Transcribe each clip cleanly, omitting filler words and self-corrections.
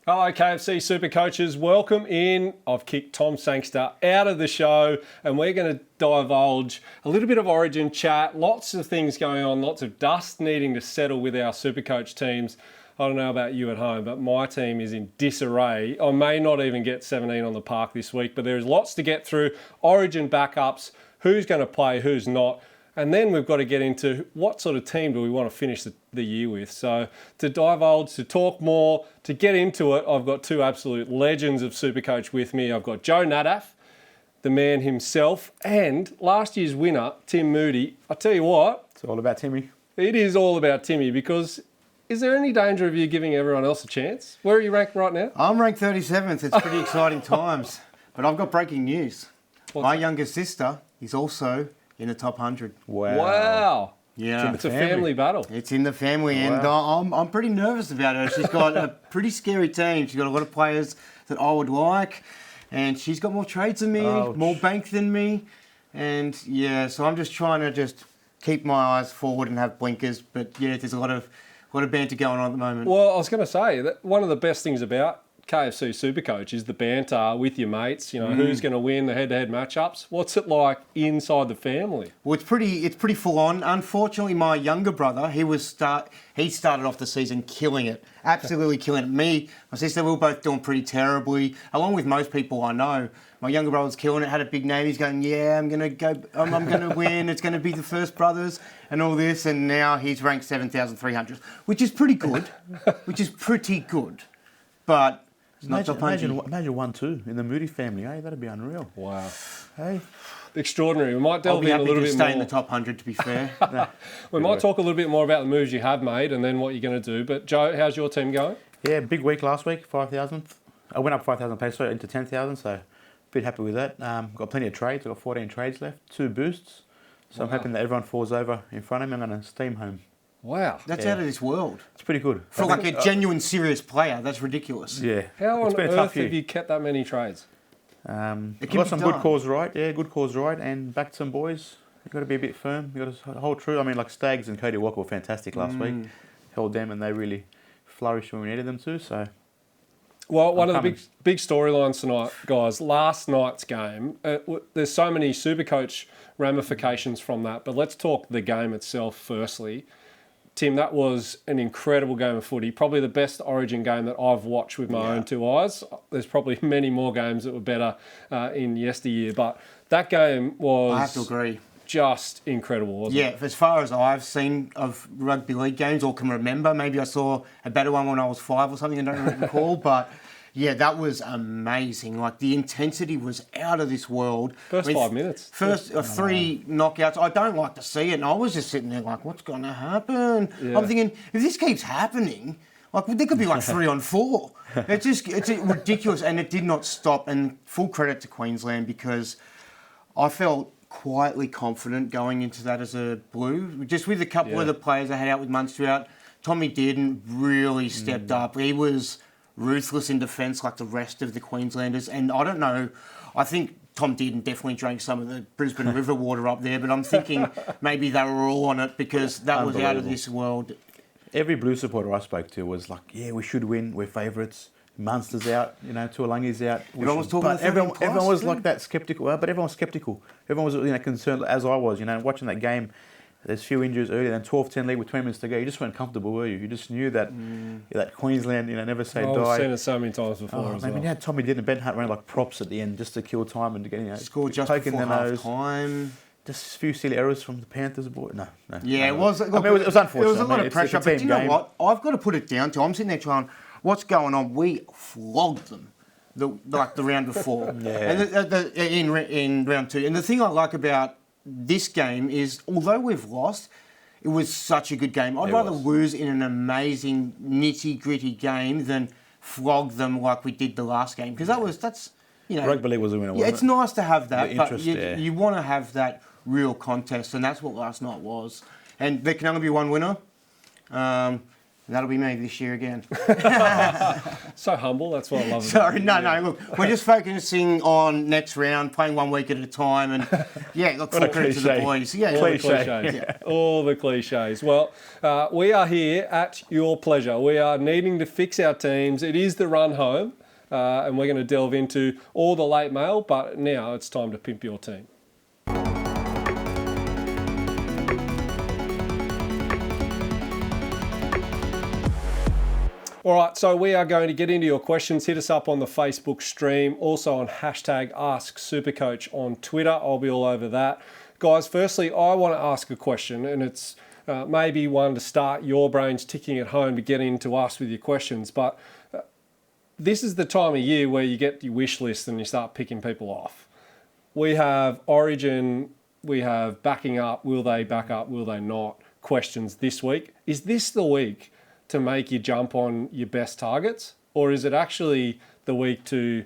Hello KFC SuperCoaches, welcome in. I've kicked Tom Sangster out of the show and we're going to divulge a little bit of Origin chat, lots of things going on, lots of dust needing to settle with our SuperCoach teams. I don't know about you at home, but my team is in disarray. I may not even get 17 on the park this week, but there's lots to get through. Origin backups, who's going to play, who's not. And then we've got to get into what sort of team do we want to finish the year with. So to divulge, to talk more, to get into it, I've got two absolute legends of SuperCoach with me. I've got Joe Naddaff, the man himself, and last year's winner, Tim Moody. I tell you what. It's all about Timmy. It is all about Timmy because is there any danger of you giving everyone else a chance? Where are you ranked right now? I'm ranked 37th. It's pretty exciting times. But I've got breaking news. My younger sister is also in the top 100. Wow. Yeah. It's a family battle. It's in the family, and I'm pretty nervous about her. She's got a pretty scary team. She's got a lot of players that I would like, and she's got more trades than me, more bank than me, and yeah, so I'm just trying to just keep my eyes forward and have blinkers, but yeah, there's a lot of banter going on at the moment. Well, I was going to say that one of the best things about KFC SuperCoach is the banter with your mates. You know, who's going to win the head-to-head matchups? What's it like inside the family? Well, it's pretty full on. Unfortunately, my younger brother, he started off the season killing it, absolutely killing it. Me, my sister, we were both doing pretty terribly, along with most people I know. My younger brother's killing it, had a big name. He's going, yeah, I'm going to win. It's going to be the first brothers and all this. And now he's ranked 7,300, which is pretty good. But imagine 1-2 in the Moody family, eh? That'd be unreal. Wow. Hey, extraordinary. We might I'll delve be in a happy little to bit stay more. in the top 100, to be fair. We might talk a little bit more about the moves you have made and then what you're going to do. But Joe, how's your team going? yeah, big week last week, 5,000th. I went up 5,000 peso into 10,000, so a bit happy with that. Got plenty of trades. I've got 14 trades left, 2 boosts. So I'm hoping that everyone falls over in front of me. I'm going to steam home. Wow. That's out of this world. It's pretty good. For like a genuine, serious player, that's ridiculous. Yeah. How It's on been a tough earth year. have you kept that many trades? Got be some done. good calls right. Yeah, good calls right. And back to some boys. You've got to be a bit firm. You've got to hold true. I mean, like Stags and Cody Walker were fantastic last week. Held them and they really flourished when we needed them to. So, Well, one of the big storylines tonight, guys, last night's game, there's so many SuperCoach ramifications from that, but let's talk the game itself firstly. Tim, that was an incredible game of footy, probably the best Origin game that I've watched with my own two eyes. There's probably many more games that were better in yesteryear, but that game was... I have to agree. Just incredible, wasn't it? Yeah, as far as I've seen of rugby league games or can remember, maybe I saw a better one when I was 5 or something, I don't recall, but yeah, that was amazing. Like, the intensity was out of this world. First 5 minutes. First 3 knockouts. I don't like to see it, and I was just sitting there like, what's going to happen? Yeah. I'm thinking, if this keeps happening, like, there could be like 3 on 4. It's ridiculous, and it did not stop, and full credit to Queensland because I felt quietly confident going into that as a Blue. Just with a couple of the players I had out with Munster out, Tommy didn't really stepped up. He was ruthless in defence like the rest of the Queenslanders. And I don't know, I think Tom Dearden definitely drank some of the Brisbane River water up there, but I'm thinking maybe they were all on it because that was out of this world. every Blue supporter I spoke to was like, yeah, we should win. We're favourites. Munster's out, Tuolangi's out. Everyone was talking about everyone was like that sceptical. But everyone was sceptical. Everyone was concerned, as I was. Watching that game. There's a few injuries earlier, then 12-10 league with 20 minutes to go. You just weren't comfortable, were you? You just knew that that Queensland, never say die. I've seen it so many times before as well. You had Tommy Dearden and Ben Hunt running like props at the end just to kill time and to get score just poking before the half nose. time. Just a few silly errors from the Panthers board. No. Yeah, it was. Look, it was unfortunate. There was a lot of pressure, but you know game. what? I've got to put it down to. I'm sitting there trying. What's going on? We flogged them, the round before, and in round 2. And the thing I like about this game is, although we've lost, it was such a good game. I'd rather lose in an amazing nitty-gritty game than flog them like we did the last game, because that's. Rugby league was a winner. Yeah, it's nice to have that, but interest, you want to have that real contest, and that's what last night was. And there can only be one winner. And that'll be me this year again. So humble. That's what I love. Sorry, no. Look, we're just focusing on next round, playing 1 week at a time, and look, full credit to the boys. Yeah, All the cliches. All the cliches. Well, we are here at your pleasure. We are needing to fix our teams. It is the run home, and we're going to delve into all the late mail. But now it's time to pimp your team. All right, so we are going to get into your questions. Hit us up on the Facebook stream, also on hashtag AskSuperCoach on Twitter. I'll be all over that. Guys, firstly, I want to ask a question, and it's maybe one to start your brains ticking at home to get into us with your questions. But this is the time of year where you get your wish list and you start picking people off. We have Origin, we have backing up, will they back up, will they not, questions this week. Is this the week to make you jump on your best targets, or is it actually the week to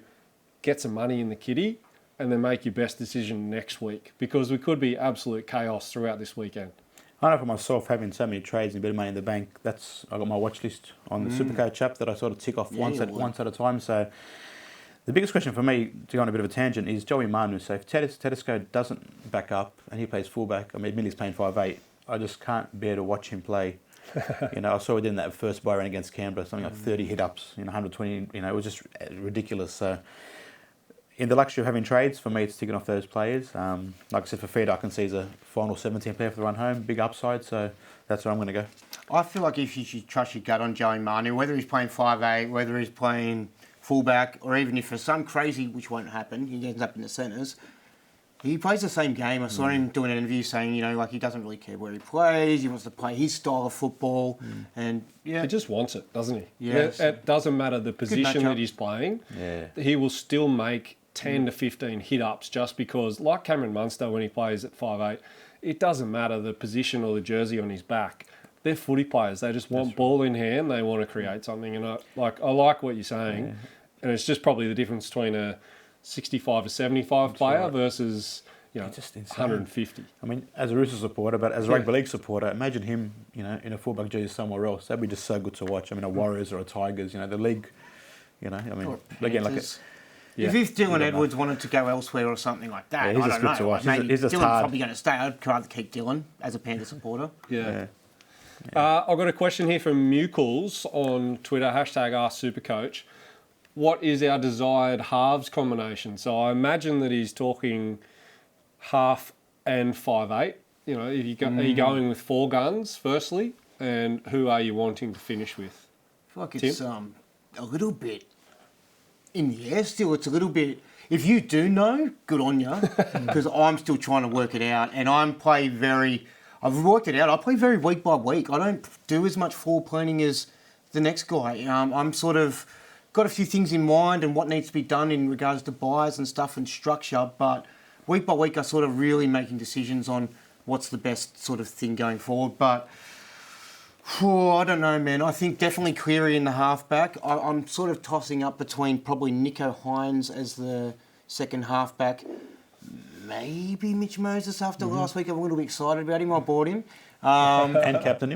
get some money in the kitty and then make your best decision next week? Because we could be absolute chaos throughout this weekend. I know for myself, having so many trades and a bit of money in the bank, I got my watch list on the SuperCoach app that I sort of tick off once at a time. So the biggest question for me, to go on a bit of a tangent, is Joey Manu. So if Tedesco doesn't back up and he plays fullback, I mean, Millie's playing 5'8", I just can't bear to watch him play. I saw it in that first buy round against Canberra, something like 30 hit-ups, 120, it was just ridiculous. So in the luxury of having trades, for me, it's ticking off those players. Like I said, for Fed, I can see he's a final 17 player for the run home, big upside, so that's where I'm going to go. I feel like if you should trust your gut on Joey Manu, whether he's playing 5'8", whether he's playing fullback, or even if for some crazy, which won't happen, he ends up in the centres, he plays the same game. I saw him doing an interview saying, he doesn't really care where he plays. He wants to play his style of football. And, He just wants it, doesn't he? Yes. It doesn't matter the position that he's playing. Yeah. He will still make 10 to 15 hit-ups just because, like Cameron Munster when he plays at 5'8", it doesn't matter the position or the jersey on his back. They're footy players. They just want ball in hand. They want to create something. And I like what you're saying. Yeah. And it's just probably the difference between a 65 or 75 player versus 150. I mean, as a Roosters supporter, but as a rugby league supporter, imagine him, in a fullback jersey somewhere else. That'd be just so good to watch. I mean, a Warriors or a Tigers, the league, again, like it. If Dylan Edwards wanted to go elsewhere or something like that, he's I just don't good to know. watch. Maybe He's just Dylan's hard. probably going to stay. I'd rather keep Dylan as a Panther supporter. Yeah. I've got a question here from Mucles on Twitter, hashtag AskSuperCoach. What is our desired halves combination? So I imagine that he's talking half and 5'8". Are you going with 4 guns, firstly? And who are you wanting to finish with? I feel like it's a little bit in the air still. It's a little bit... If you do know, good on you, because I'm still trying to work it out. And I've worked it out. I play very week by week. I don't do as much forward planning as the next guy. I'm sort of... got a few things in mind and what needs to be done in regards to buys and stuff and structure, but week by week I sort of really making decisions on what's the best sort of thing going forward. But I don't know, man. I think definitely Cleary in the halfback. I'm sort of tossing up between probably Nico Hines as the second halfback, maybe Mitch Moses after last week. I'm a little bit excited about him. I bought him. And captained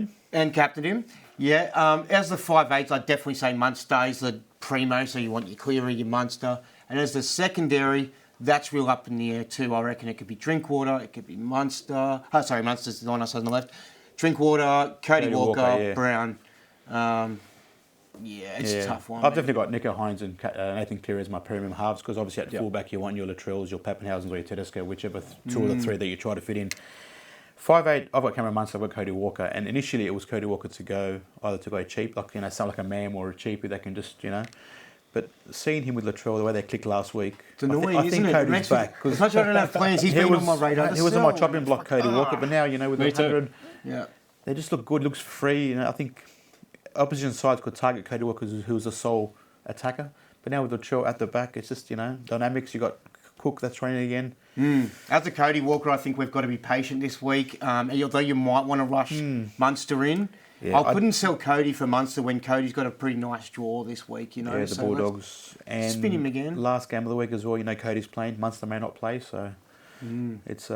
him. Yeah, as the 5'8", I'd definitely say Munster is the primo, so you want your Cleary, your Munster. And as the secondary, that's real up in the air too. I reckon it could be Drinkwater, it could be Munster. Munster's the one I said on the left. Drinkwater, Cody Walker, Brown. It's a tough one. I've definitely got Nico Hines and Nathan Cleary as my premium halves, because obviously at fullback you want your Latrells, your Pappenhausens or your Tedesco, whichever two of the three that you try to fit in. 5'8", I've got Cameron Munster, I've got Cody Walker, and initially it was Cody Walker to go cheap, sound like a Mam or a cheapie that can just, But seeing him with Latrell, the way they clicked last week, it's annoying, I think Cody's back. As much as I don't have plans, he's been on my radar. He was on my chopping block, Cody Walker, but now, with the 100, they just look good, looks free. I think opposition sides could target Cody Walker, who's a sole attacker, but now with Latrell at the back, it's just, dynamics. You got Cook that's running again. As a Cody Walker, I think we've got to be patient this week. Although you might want to rush Munster in, I couldn't sell Cody for Munster when Cody's got a pretty nice draw this week. Yeah, the Bulldogs and spin him again. Last game of the week as well. Cody's playing. Munster may not play, so it's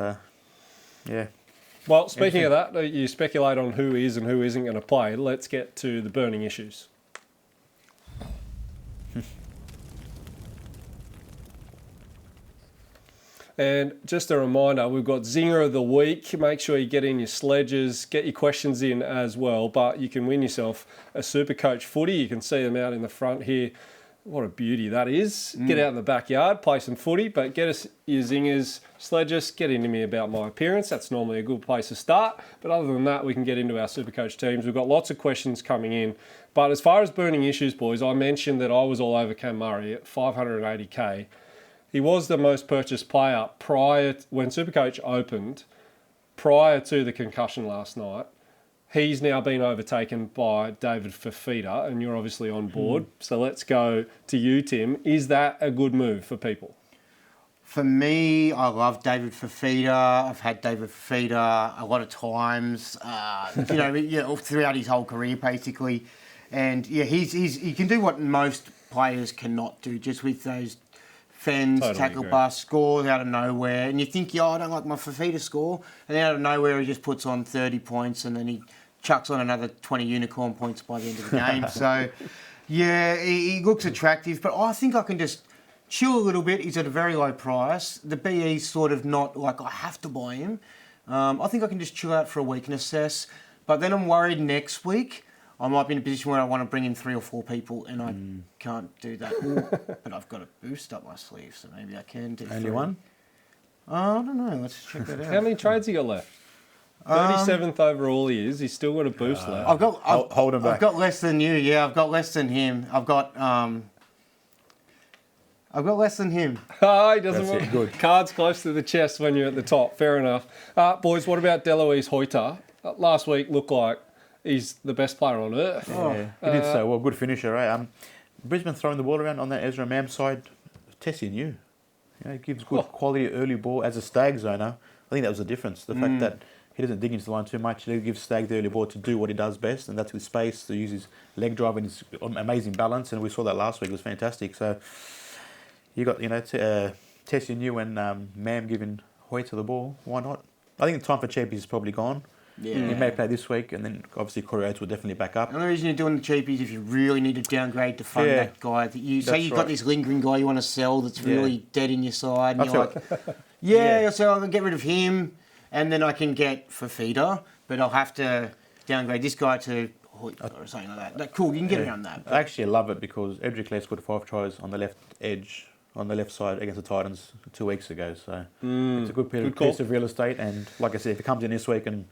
Well, speaking of that, you speculate on who is and who isn't going to play. Let's get to the burning issues. And just a reminder, we've got Zinger of the Week. Make sure you get in your sledges, get your questions in as well. But you can win yourself a SuperCoach footy. You can see them out in the front here. What a beauty that is. Get out in the backyard, play some footy, but get us your Zingers, sledges, get into me about my appearance. That's normally a good place to start. But other than that, we can get into our SuperCoach teams. We've got lots of questions coming in. But as far as burning issues, boys, I mentioned that I was all over Cam Murray at 580k. He was the most purchased player when SuperCoach opened, prior to the concussion last night. He's now been overtaken by David Fafita, and you're obviously on board. So let's go to you, Tim. Is that a good move for people? For me, I love David Fafita. I've had David Fafita a lot of times, throughout his whole career, basically. And yeah, he can do what most players cannot do, just with those fends, Totally tackle agree. bust, scores out of nowhere. And you think, I don't like my Fafita score. And then out of nowhere, he just puts on 30 points and then he chucks on another 20 unicorn points by the end of the game. So, yeah, he looks attractive. But I think I can just chill a little bit. He's at a very low price. The BE's sort of not like I have to buy him. I think I can just chill out for a week and assess. But then I'm worried next week I might be in a position where I want to bring in 3 or 4 people and I can't do that. But I've got a boost up my sleeve, so maybe I can do Only 3. one? I don't know. Let's check that out. How many trades you got left? 37th overall he is. He's still got a boost left. Hold him back. I've got less than you. Yeah, I've got less than him. I've got less than him. Oh, he doesn't That's want it, good. cards close to the chest when you're at the top. Fair enough. Boys, what about Deloise Hoyter? Last week looked like he's the best player on earth. Yeah, he did so well. Good finisher, right? Brisbane throwing the ball around on that Ezra Mam side. Tessie new. He gives good quality early ball as a stag zoner. I think that was the difference. The fact that he doesn't dig into the line too much. He gives Stag the early ball to do what he does best, and that's with space, to use his leg drive and his amazing balance. And we saw that last week. It was fantastic. So you got, Tessie new and Mam giving Hoyter the ball. Why not? I think the time for Cheapies is probably gone. Yeah. He may play this week, and then obviously Corey Oates will definitely back up. The only reason you're doing the cheapies if you really need to downgrade to fund that guy. That you say you've got this lingering guy you want to sell that's really dead in your side, and you're like, so I'm gonna get rid of him, and then I can get Fafita, but I'll have to downgrade this guy to Hoyt or something like that. Cool, you can get around that. I actually love it because Edric Clare scored 5 tries on the left edge, on the left side against the Titans 2 weeks ago. So it's a good piece of real estate. And like I said, if it comes in this week and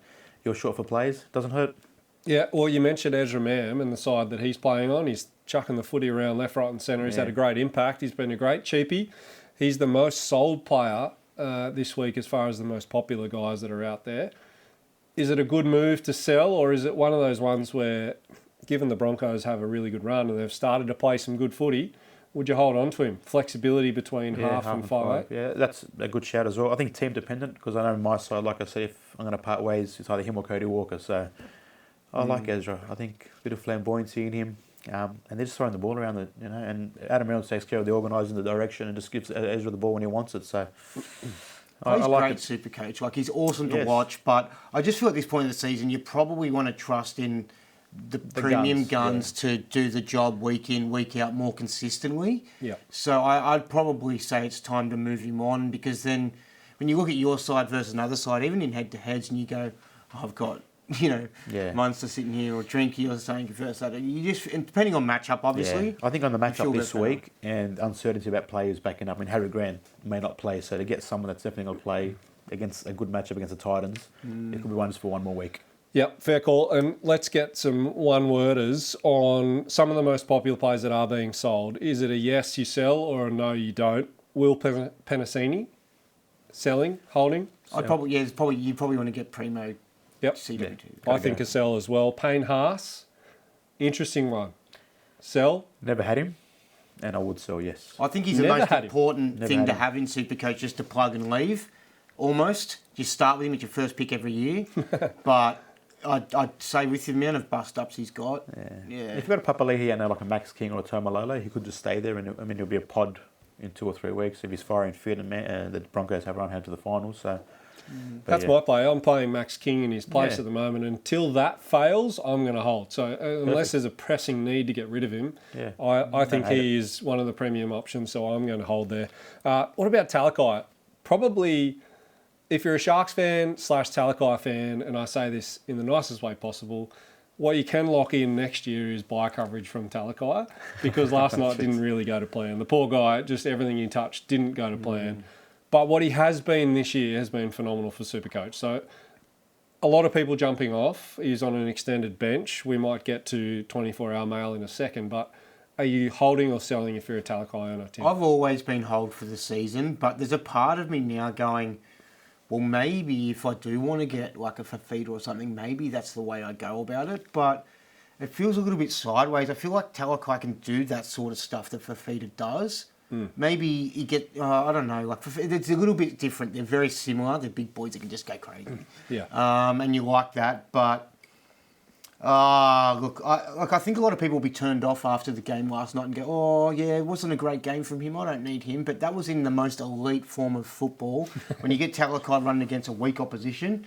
you're short for plays, doesn't hurt. Yeah, well, you mentioned Ezra Mam and the side that he's playing on. He's chucking the footy around left, right and centre. He's had a great impact. He's been a great cheapie. He's the most sold player this week as far as the most popular guys that are out there. Is it a good move to sell, or is it one of those ones where, given the Broncos have a really good run and they've started to play some good footy, would you hold on to him? Flexibility between half and 5'8"? Yeah, that's a good shout as well. I think team dependent, because I know on my side, like I said, if I'm going to part ways, it's either him or Cody Walker. So I like Ezra. I think a bit of flamboyancy in him. And they're just throwing the ball around, and Adam Reynolds takes care of the organising the direction and just gives Ezra the ball when he wants it. So I like great SuperCoach. Like, he's awesome to watch, but I just feel at this point of the season, you probably want to trust in the premium guns to do the job week in, week out more consistently. Yeah. So I'd probably say it's time to move him on, because then when you look at your side versus another side, even in head-to-heads, and you go, I've got, Munster sitting here, or Drinky or something versus that. You just, and depending on matchup, obviously. Yeah. I think on the matchup this week and uncertainty about players backing up, Harry Grant may not play, so to get someone that's definitely going to play against a good matchup against the Titans, it could be one just for one more week. Yep, fair call. And let's get some one-worders on some of the most popular players that are being sold. Is it a yes, you sell, or a no, you don't? Will Penasini, selling, holding? You probably want to get Primo. Yep. CW2. I think a sell as well. Payne Haas, interesting one. Sell? Never had him, and I would sell, yes. I think he's the most important thing to have in SuperCoach, just to plug and leave, almost. Just start with him at your first pick every year. But I'd say with the amount of bust-ups he's got, If you've got a Papali'i and like a Max King or a Tomalolo, he could just stay there, and he'll be a pod in 2 or 3 weeks if he's firing fit, and the Broncos have run home to the finals. So That's my play. I'm playing Max King in his place Yeah. at the moment. Until that fails, I'm going to hold. So unless there's a pressing need to get rid of him, Yeah. I think he is one of the premium options, so I'm going to hold there. What about Talakai? Probably, if you're a Sharks fan / Talakai fan, and I say this in the nicest way possible, what you can lock in next year is buy coverage from Talakai, because last night didn't really go to plan. The poor guy, just everything he touched didn't go to plan. But what he has been this year has been phenomenal for SuperCoach. So a lot of people jumping off. He's on an extended bench. We might get to 24-hour mail in a second, but are you holding or selling if you're a Talakai owner, Tim? I've always been hold for the season, but there's a part of me now going, well, maybe if I do want to get like a Fafita or something, maybe that's the way I go about it. But it feels a little bit sideways. I feel like Talakai can do that sort of stuff that Fafita does. Maybe you get, I don't know, like it's a little bit different. They're very similar. They're big boys that can just go crazy. Yeah. And you like that, but look, I think a lot of people will be turned off after the game last night and go, oh yeah, it wasn't a great game from him. I don't need him. But that was in the most elite form of football. When you get Talakai running against a weak opposition,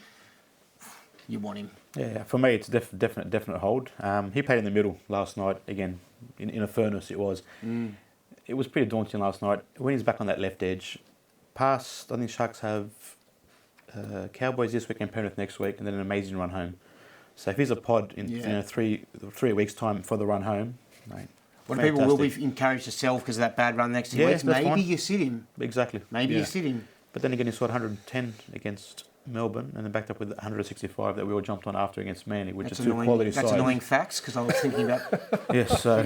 you want him. Yeah, for me, it's definite hold. He played in the middle last night again, in a furnace. It was. It was pretty daunting last night. When he's back on that left edge, past, I think Sharks have Cowboys this week and Penrith next week, and then an amazing run home. So if he's a pod in 3 weeks' time for the run home, mate, What people will be encouraged to sell because of that bad run next 2 weeks. that's Maybe fine. you sit him. Exactly. Maybe you sit him. But then again, he scored 110 against Melbourne, and then backed up with 165 that we all jumped on after against Manly, which That's is two quality That's sides. annoying facts because I was thinking about. Yes, so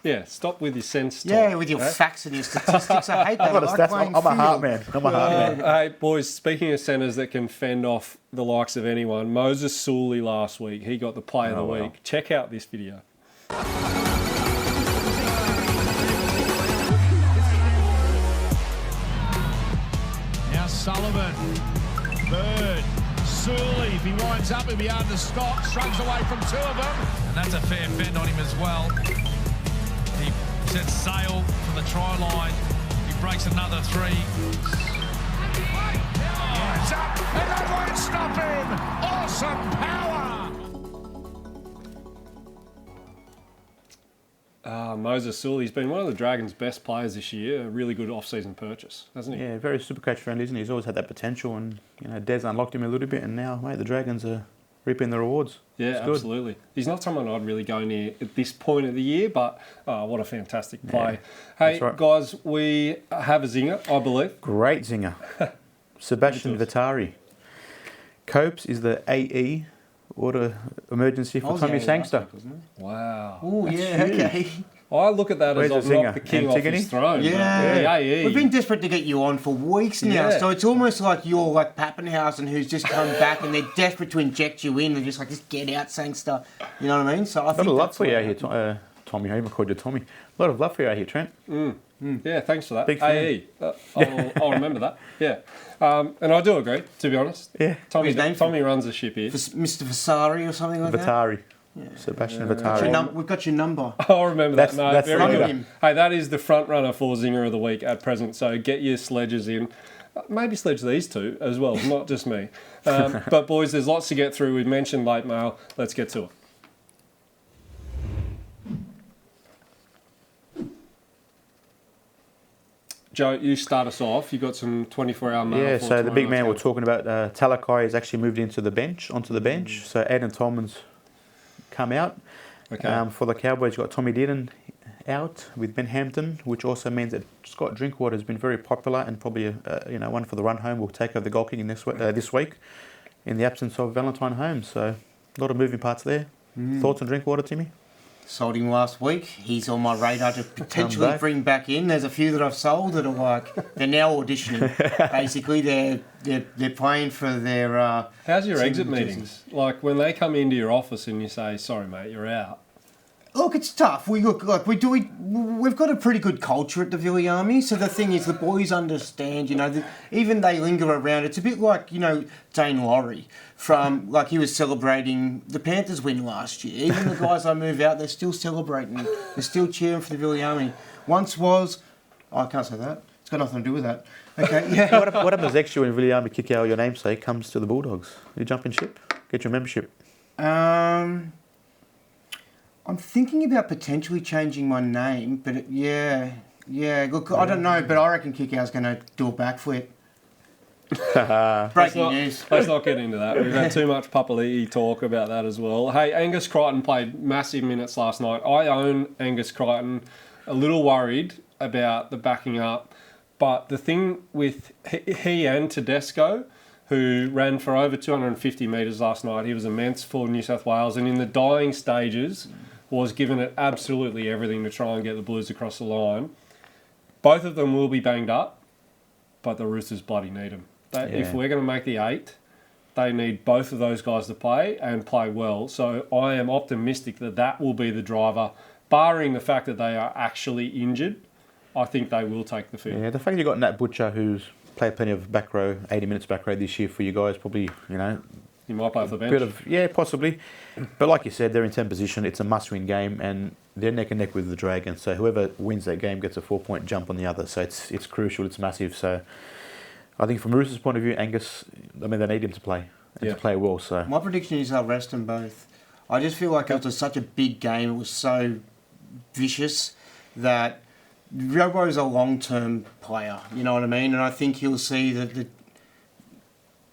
Yeah, stop with your sense talk. Yeah, with your facts and your statistics. I hate that. I'm not a I like stats. playing I'm a heart field. man. I'm a heart man. Hey, boys, speaking of centres that can fend off the likes of anyone, Moses Sully last week, he got the play of the week. wow. Check out this video. Now Sullivan, Bird, Sully. If he winds up, he'll be hard to stop. Shrugs away from two of them. And that's a fair bend on him as well. He sets sail for the try line. He breaks another three. Winds up, and that won't stop him. Awesome power. Moses Sully, he's been one of the Dragons' best players this year. A really good off-season purchase, hasn't he? Yeah, very Supercoach friendly, isn't he? He's always had that potential, and Des unlocked him a little bit, and now, mate, the Dragons are reaping the rewards. Yeah, It's good. absolutely. He's not someone I'd really go near at this point of the year, but what a fantastic play. Hey, that's right. guys, we have a zinger, I believe. Great zinger. Sebastian Give it Vettari. Copes is the AE order emergency for Tommy Sangster. Wow. Oh, yeah, okay. I look at that Where's as the I've knocked zinger? the king off Antigone? his throne. Yeah. But the AE. We've been desperate to get you on for weeks now, Yeah. so it's almost like you're like Pappenhausen who's just come back and they're desperate to inject you in. They're just like, just get out, Sangster. You know what I mean? So I A lot think of love that's for you what out here, Tommy. I even called you Tommy. A lot of love for you out here, Trent. Yeah, thanks for that. Big fan. AE. I'll remember that. Yeah. And I do agree, to be honest. Yeah. Tommy His name? runs the ship here. Mr. Vasari or something like that. Vettari. Sebastian Vettari. We've got your number. I'll remember that. No, that's very the good. leader. Hey, that is the front runner for Zinger of the Week at present. So get your sledges in. Maybe sledge these two as well, not just me. But boys, there's lots to get through. We mentioned late mail. Let's get to it. Joe, you start us off. You got some 24-hour mail. Yeah, for so the tomorrow big man we're night's talking about, Talakai, has actually moved onto the bench. So Adam Tolman's come out. Okay. For the Cowboys, you've got Tommy Dearden out with Ben Hampton, which also means that Scott Drinkwater has been very popular and probably one for the run home will take over the goal kicking this week in the absence of Valentine Holmes. So a lot of moving parts there. Thoughts on Drinkwater, Timmy? Sold him last week. He's on my radar to potentially back. bring back in. There's a few that I've sold that are like they're now auditioning. Basically, they're playing for their. How's your team exit jerseys. meetings? Like when they come into your office and you say, "Sorry, mate, you're out." Look, it's tough. We've got a pretty good culture at the Villy Army. So the thing is, the boys understand. Even they linger around. It's a bit like Dane Laurie from he was celebrating the Panthers win last year. Even the guys I move out, they're still celebrating. They're still cheering for the Villy Army. I can't say that. It's got nothing to do with that. Okay, yeah. What happens next year when William Kikau, your namesake, comes to the Bulldogs? You jump in ship? Get your membership? I'm thinking about potentially changing my name, but yeah. Look, I don't know, but I reckon Kikau's going to do a backflip. Breaking news. Let's not get into that. We've had too much Papali'i talk about that as well. Hey, Angus Crichton played massive minutes last night. I own Angus Crichton. A little worried about the backing up. But the thing with he and Tedesco, who ran for over 250 metres last night, he was immense for New South Wales, and in the dying stages was given it absolutely everything to try and get the Blues across the line. Both of them will be banged up, but the Roosters bloody need them. If we're going to make the 8, they need both of those guys to play and play well. So I am optimistic that will be the driver, barring the fact that they are actually injured. I think they will take the field. Yeah, the fact you've got Nat Butcher, who's played plenty of back row, 80 minutes back row this year for you guys, probably, He might play off the bench. Yeah, possibly. But like you said, they're in 10th position. It's a must-win game, and they're neck and neck with the Dragons. So whoever wins that game gets a 4-point jump on the other. So it's crucial. It's massive. So I think from Roosters' point of view, Angus, they need him to play and to play well. So my prediction is they'll rest them both. I just feel like it was such a big game. It was so vicious that Robo is a long-term player. You know what I mean? And I think he'll see that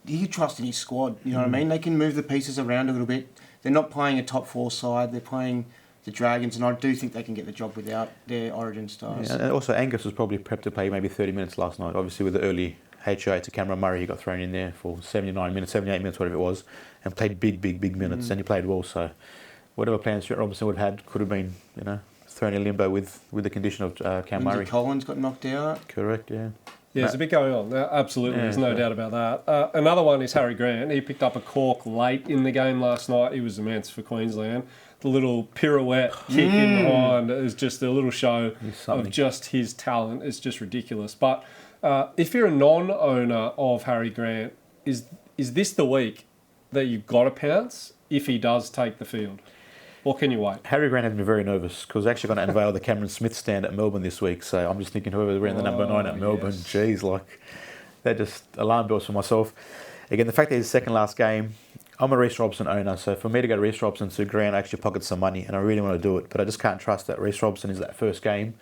he can trust in his squad. You know what I mean? They can move the pieces around a little bit. They're not playing a top 4 side. They're playing the Dragons, and I do think they can get the job without their Origin stars. Yeah, and also Angus was probably prepped to play maybe 30 minutes last night. Obviously with the early HIA to Cameron Murray, he got thrown in there for 79 minutes, 78 minutes, whatever it was, and played big minutes, and he played well. So whatever plans Stuart Robinson would have had could have been, thrown in limbo with the condition of Cam Murray. Collins got knocked out. Correct, yeah. Yeah, there's a bit going on. Absolutely, there's no doubt about that. Another one is Harry Grant. He picked up a cork late in the game last night. He was immense for Queensland. The little pirouette kick in behind is just a little show of just his talent. It's just ridiculous. But if you're a non-owner of Harry Grant, is this the week that you've got to pounce if he does take the field? Or can you wait? Harry Grant has been very nervous because they're actually going to unveil the Cameron Smith stand at Melbourne this week. So I'm just thinking whoever's wearing the number 9 at Melbourne, geez, they're just alarm bells for myself. Again, the fact that it's second last game, I'm a Reece Robson owner, so for me to go to Reece Robson to Grant, I actually pocket some money, and I really want to do it, but I just can't trust that Reece Robson is that first game,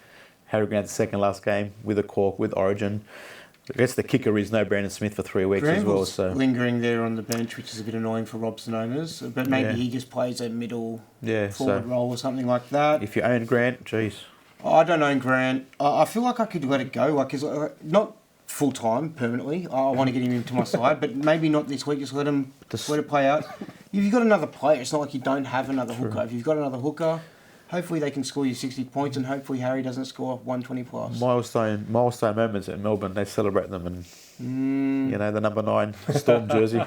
Harry Grant's second last game with a cork, with Origin. I guess the kicker is no Brandon Smith for 3 weeks Grant as well. Was lingering there on the bench, which is a bit annoying for Robson owners, but maybe he just plays a middle forward role or something like that. If you own Grant, geez. I don't own Grant. I feel like I could let it go, not full time permanently. I want to get him into my side, but maybe not this week. Just let it play out. If you've got another player, it's not like you don't have another hooker. If you've got another hooker, hopefully they can score you 60 points, and hopefully Harry doesn't score 120 plus. Milestone moments at Melbourne. They celebrate them, and the number 9 Storm jersey.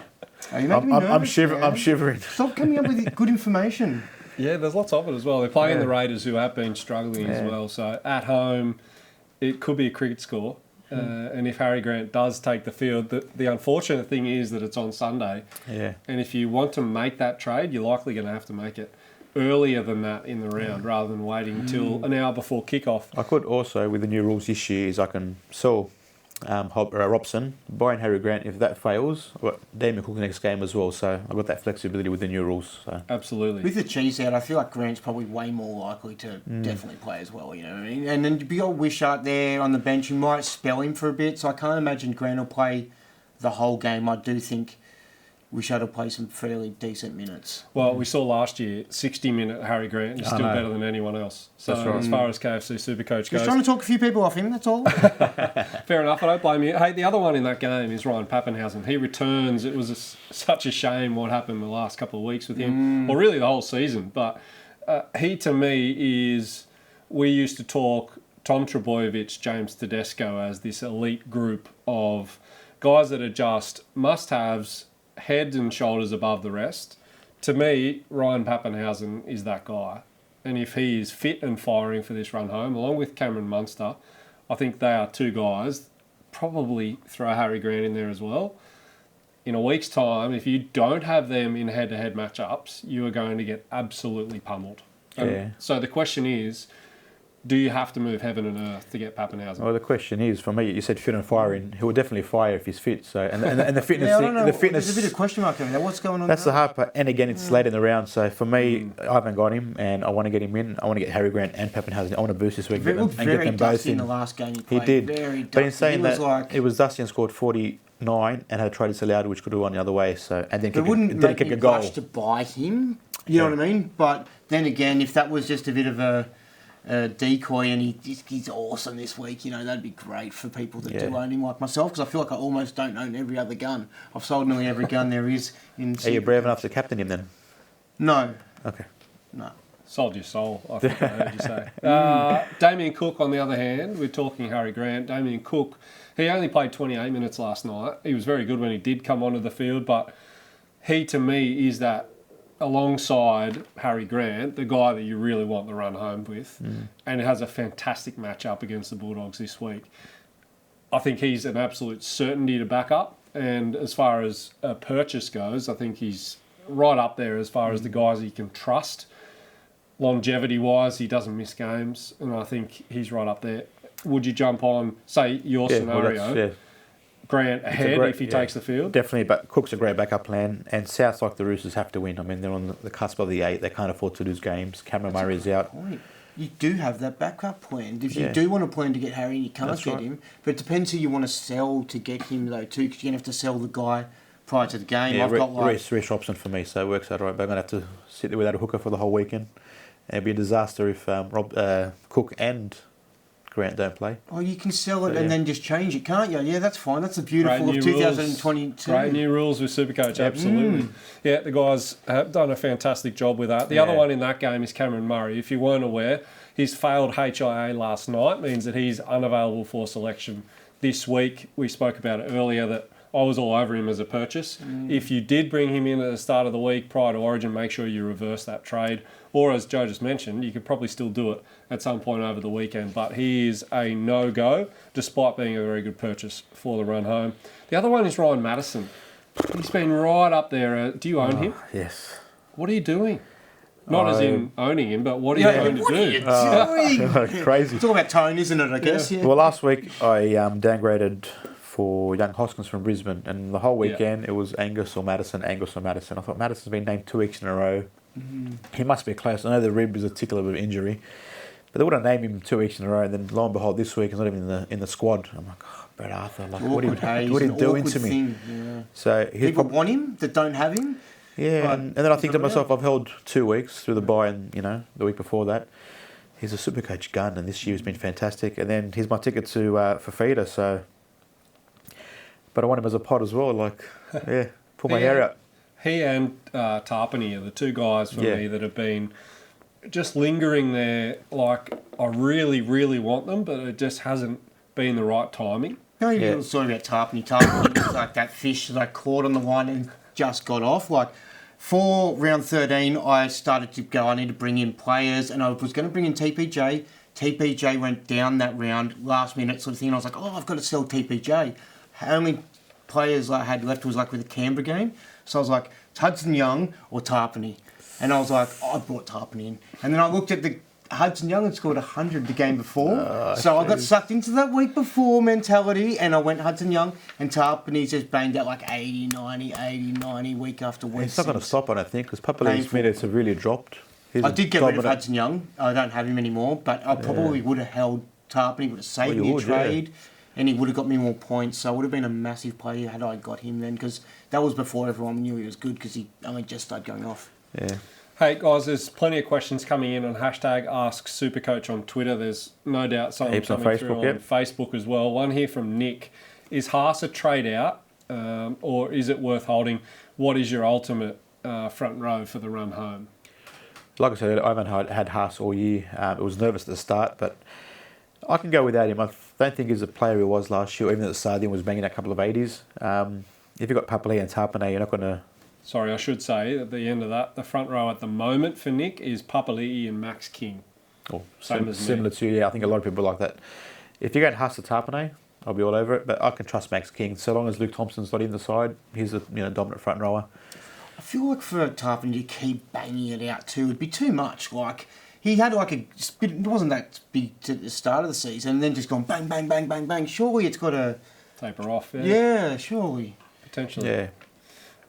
Are you making me nervous, I'm shivering. Stop coming up with good information. Yeah, there's lots of it as well. They're playing the Raiders, who have been struggling as well. So at home, it could be a cricket score. And if Harry Grant does take the field, the unfortunate thing is that it's on Sunday. Yeah. And if you want to make that trade, you're likely going to have to make it earlier than that in the round rather than waiting until an hour before kickoff. I could also, with the new rules this year, is I can sell Robson, buying Harry Grant. If that fails, I've got Damien Cook the next game as well. So I've got that flexibility with the new rules. So. Absolutely. With the cheese out, I feel like Grant's probably way more likely to definitely play as well, you know what I mean? And then big old Wishart there on the bench, you might spell him for a bit, so I can't imagine Grant will play the whole game. I do think Wishart will play some fairly decent minutes. Well, we saw last year, 60-minute Harry Grant is still better than anyone else. So as far as KFC SuperCoach goes... Just trying to talk a few people off him, that's all. Fair enough, I don't blame you. Hey, the other one in that game is Ryan Pappenhausen. He returns. It was such a shame what happened the last couple of weeks with him, or really the whole season. But he, to me, is... We used to talk Tom Trbojevic, James Tedesco as this elite group of guys that are just must-haves, head and shoulders above the rest. To me, Ryan Pappenhausen is that guy. And if he is fit and firing for this run home, along with Cameron Munster, I think they are two guys. Probably throw Harry Grant in there as well. In a week's time, if you don't have them in head-to-head matchups, you are going to get absolutely pummeled. So the question is, do you have to move heaven and earth to get Pappenhausen? Well, the question is, for me, you said fit and firing. He will definitely fire if he's fit. So, and the fitness I thing, don't know. the fitness. There's a bit of question mark over there. What's going on? That's there? the hard part. And again, it's late in the round. So for me, I haven't got him, and I want to get him in. I want to get Harry Grant and Pappenhausen. I want to boost this week It looked and get very them both dusty in in. the last game he He played. did. Very But in dusty. saying He was that, like, it was dusty and scored 49 and had a try disallowed, which could have gone the other way. So and then it wouldn't didn't make kick me a goal. rush to buy him. You know what I mean? But then again, if that was just a bit of a decoy and he's awesome this week, you know, that'd be great for people that do own him like myself, because I feel like I almost don't own every other gun. I've sold nearly every gun there is in Are you brave enough to captain him then? No. Okay. No. Sold your soul, I think I heard you say. Damien Cook, on the other hand, we're talking Harry Grant. Damien Cook, he only played 28 minutes last night. He was very good when he did come onto the field, but he, to me, is that, alongside Harry Grant, the guy that you really want the run home with, and has a fantastic matchup against the Bulldogs this week. I think he's an absolute certainty to back up, and as far as a purchase goes, I think he's right up there as far as the guys you can trust. Longevity-wise, he doesn't miss games, and I think he's right up there. Would you jump on, say, your scenario, Grant ahead if he takes the field? Definitely, but Cook's a great backup plan, and South, like the Roosters, have to win. I mean, they're on the cusp of the 8. They can't afford to lose games. Cameron Murray's out. You do have that backup plan. If you do want to plan to get Harry, you can't get him. But it depends who you want to sell to get him, though, too, because you're going to have to sell the guy prior to the game. Yeah, I've got like... Reece option for me, so it works out right. But I'm going to have to sit there without a hooker for the whole weekend. And it'd be a disaster if Cook and Grant don't play. Oh, you can sell it and then just change it, can't you? Yeah, that's fine. That's the beautiful of 2022. Great new rules with SuperCoach, absolutely. Yeah, the guys have done a fantastic job with that. The other one in that game is Cameron Murray. If you weren't aware, his failed HIA last night means that he's unavailable for selection this week. We spoke about it earlier that I was all over him as a purchase. If you did bring him in at the start of the week prior to Origin, make sure you reverse that trade. Or, as Joe just mentioned, you could probably still do it at some point over the weekend. But he is a no-go, despite being a very good purchase for the run home. The other one is Ryan Madison. He's been right up there. Do you own him? Yes. What are you doing? Not as in owning him, but what are you going to do? Crazy. It's all about tone, isn't it, I guess? Yeah. Well, last week I downgraded for young Hoskins from Brisbane, and the whole weekend it was Angus or Madison. I thought Madison's been named 2 weeks in a row. He must be close. I know the rib is a tickler of an injury, but they would have named him 2 weeks in a row, and then lo and behold, this week he's not even in the squad. I'm like, oh, Brett Arthur, like, what are you doing to me? Yeah. So people want him that don't have him. Yeah, and then I think to myself, I've held 2 weeks through the bye, and the week before that, he's a SuperCoach gun, and this year's been fantastic. And then here's my ticket to Fafita, so. But I want him as a pod as well, pull my hair out. He and Tarpany are the two guys for me that have been just lingering there. Like, I really, really want them, but it just hasn't been the right timing. No, you were talking about Tarpany. Tarpany was like that fish that I caught on the line and just got off. Like, for round 13, I started to go, I need to bring in players, and I was going to bring in TPJ. TPJ went down that round, last minute sort of thing, and I was like, I've got to sell TPJ. Only players I had left was like with the Canberra game. So I was like, it's Hudson Young or Tarpany. And I was like, I brought Tarpany in. And then I looked at the Hudson Young and scored 100 the game before. So I got sucked into that week before mentality, and I went Hudson Young, and Tarpany's just banged out like 80, 90 week after week. It's not going to stop, I don't think, because Papali's minutes have really dropped. I did get rid of Hudson Young. I don't have him anymore, but I probably would have held Tarpany, would have saved me a trade. And he would have got me more points, so it would have been a massive play had I got him then, because that was before everyone knew he was good, because he only just started going off. Yeah. Hey guys, there's plenty of questions coming in on #AskSuperCoach on Twitter. There's no doubt some coming through on Facebook as well. One here from Nick. Is Haas a trade out, or is it worth holding? What is your ultimate front row for the run home? Like I said, I haven't had Haas all year. It was nervous at the start, but I can go without him. I don't think he's a player he was last year. Even at the start, he was banging a couple of 80s. If you've got Papali and Tarpany, you're not going to... Sorry, I should say at the end of that, the front row at the moment for Nick is Papali'i and Max King. Oh, similar to, I think a lot of people like that. If you're going Haas to Tarpany, I'll be all over it, but I can trust Max King. So long as Luke Thompson's not in the side, he's a dominant front rower. I feel like for Tarpany to keep banging it out too, it'd be too much. Like, he had like it wasn't that big to the start of the season, and then just gone bang, bang, bang, bang, bang. Surely it's got to Taper off. Yeah, surely. Potentially. Yeah.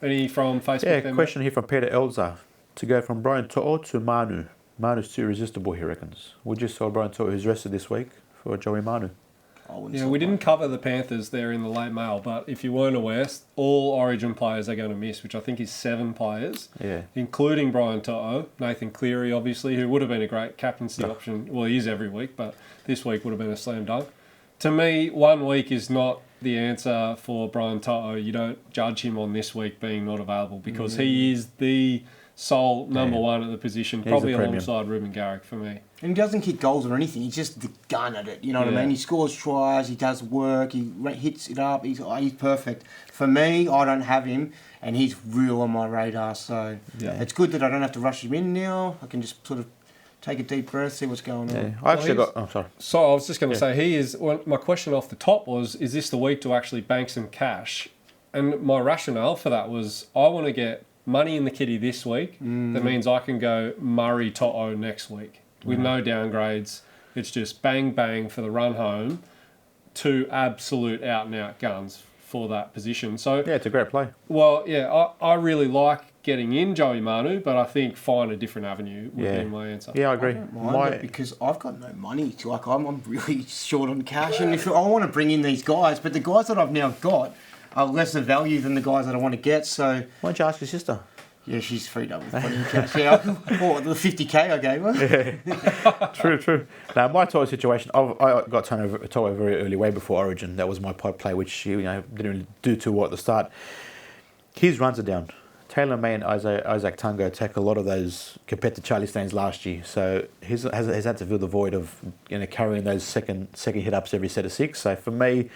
Any from Facebook? Yeah, then, question here from Peter Elza. To go from Brian To'o to Manu. Manu's too irresistible, he reckons. Would you sell Brian To'o, who's rested this week, for Joey Manu? Yeah, we didn't cover the Panthers there in the late mail, but if you weren't aware, all Origin players are going to miss, which I think is 7 players, including Brian To'o, Nathan Cleary, obviously, who would have been a great captaincy option. Well, he is every week, but this week would have been a slam dunk. To me, 1 week is not the answer for Brian To'o. You don't judge him on this week being not available because he is the sole number one at the position, probably alongside Ruben Garrick for me. And he doesn't kick goals or anything. He's just the gun at it. You know what I mean? He scores tries. He does work. He hits it up. He's perfect. For me, I don't have him, and he's real on my radar. So it's good that I don't have to rush him in now. I can just sort of take a deep breath, see what's going on. I actually got... Oh, sorry. So I was just going to say, he is... Well, my question off the top was, is this the week to actually bank some cash? And my rationale for that was, I want to get money in the kitty this week. That means I can go Murray To'o next week with no downgrades. It's just bang, bang for the run home. 2 absolute out-and-out guns for that position. So yeah, it's a great play. Well, yeah, I really like getting in Joey Manu, but I think find a different avenue would be my answer. Yeah, I agree. I don't mind it because I've got no money. Like I'm really short on cash, and if I want to bring in these guys, but the guys that I've now got are lesser value than the guys that I want to get. So why don't you ask your sister? Yeah, she's freed up with plenty of cash. Yeah, the 50k I gave her. True. Now, my To'o situation, I got To'o very early, way before Origin. That was my pipe play, which didn't really do too well at the start. His runs are down. Taylor May and Isaac Tungo take a lot of those compared to Charlie Staines last year. So he's had to fill the void of carrying those second hit ups every set of 6. So for me,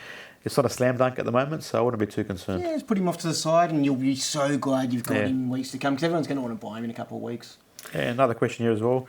it's not a slam dunk at the moment, so I wouldn't be too concerned. Yeah, just put him off to the side, and you'll be so glad you've got him in weeks to come, because everyone's going to want to buy him in a couple of weeks. Yeah, another question here as well.